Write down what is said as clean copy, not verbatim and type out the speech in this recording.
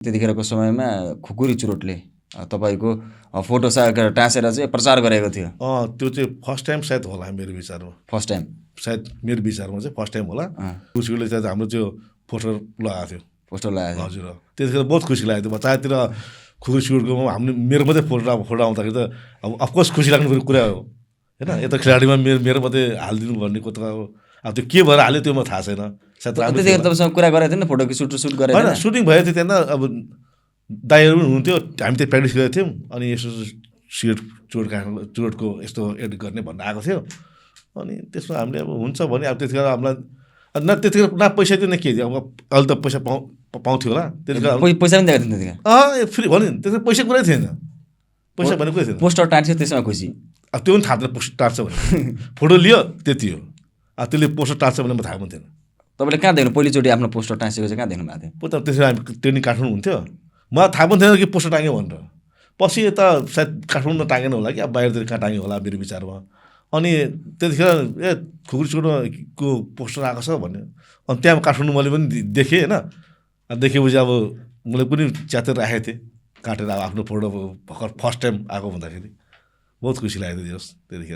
त्यतिखेरको समयमा खुकुरी चुरोटले तपाईँको फोटो टाँसेर चाहिँ प्रचार गरेको थियो। त्यो चाहिँ फर्स्ट टाइम सायद होला मेरो विचारमा। फर्स्ट टाइम सायद मेरो विचारमा चाहिँ फर्स्ट टाइम होला। खुसीले चाहिँ हाम्रो त्यो पोस्टर लगाएको थियो। पोस्टर लगाएको हजुर, त्यतिखेर बहुत खुसी लागेको थियो। चाहेतिर खुकुरी चुरोटको हामीले मेरो मात्रै फोटो आउँदाखेरि त अब अफकोर्स खुसी लाग्ने कुरा हो होइन। यता खेलाडीमा मेरो मात्रै हालिदिनु भन्ने कता अब त्यो के भएर हाल्यो त्यो मलाई थाहा छैन। त्यतिखेर तपाईँसँग कुरा गरेको थिएन फोटो सुट गरेर? होइन, सुटिङ भएको थियो त्यहाँ। अब दाइहरू पनि हुनुहुन्थ्यो, हामी त्यही प्र्याक्टिस गरेको थियौँ। अनि यसो चुरोटको यस्तो एडिट गर्ने भन्ने आएको थियो। अनि त्यसमा हामीले अब हुन्छ भने अब त्यतिखेर हामीलाई न त्यतिखेर न पैसा थियो न के थियो। अब अहिले त पैसा पाउँथ्यो होला त्यतिखेर। पैसा पनि दिएको थियो त्यतिखेर? फ्री भन्यो नि, त्यतिखेर पैसा कुरै थिएन। पैसा भन्ने कुरै थिएन। पोस्टर टाँच्यो त्यसमा खुसी। अब त्यो पनि थाहा थिएन पोस्टर टाँच्छ भने। फोटो लियो त्यति हो। अब त्यसले पोस्टर टाँच्छ भने म थाहा पनि थिएन। तपाईँले कहाँ देख्नु पहिलोचोटि आफ्नो पोस्टर टाँसेको चाहिँ कहाँ देख्नु भएको थियो? त त्यसरी हामी ट्रेनिङ काठमाडौँ हुन्थ्यो, मलाई थाहा पनि थिएन कि पोस्टर टाँग्यो भनेर। पछि यता सायद काठमाडौँमा टाँगेन होला कि अब बाहिरतिर कहाँ टाँग्यो होला मेरो विचारमा। अनि त्यतिखेर खुकुरी चुरोटको पोस्टर आएको छ भन्यो। अनि त्यहाँ काठमाडौँ मैले पनि देखेँ होइन। देखेपछि अब मैले पनि च्यातेर राखेको थिएँ काटेर। अब आफ्नो फोटो भर्खर फर्स्ट टाइम आएको भन्दाखेरि बहुत खुसी लागेको थियो त्यतिखेर।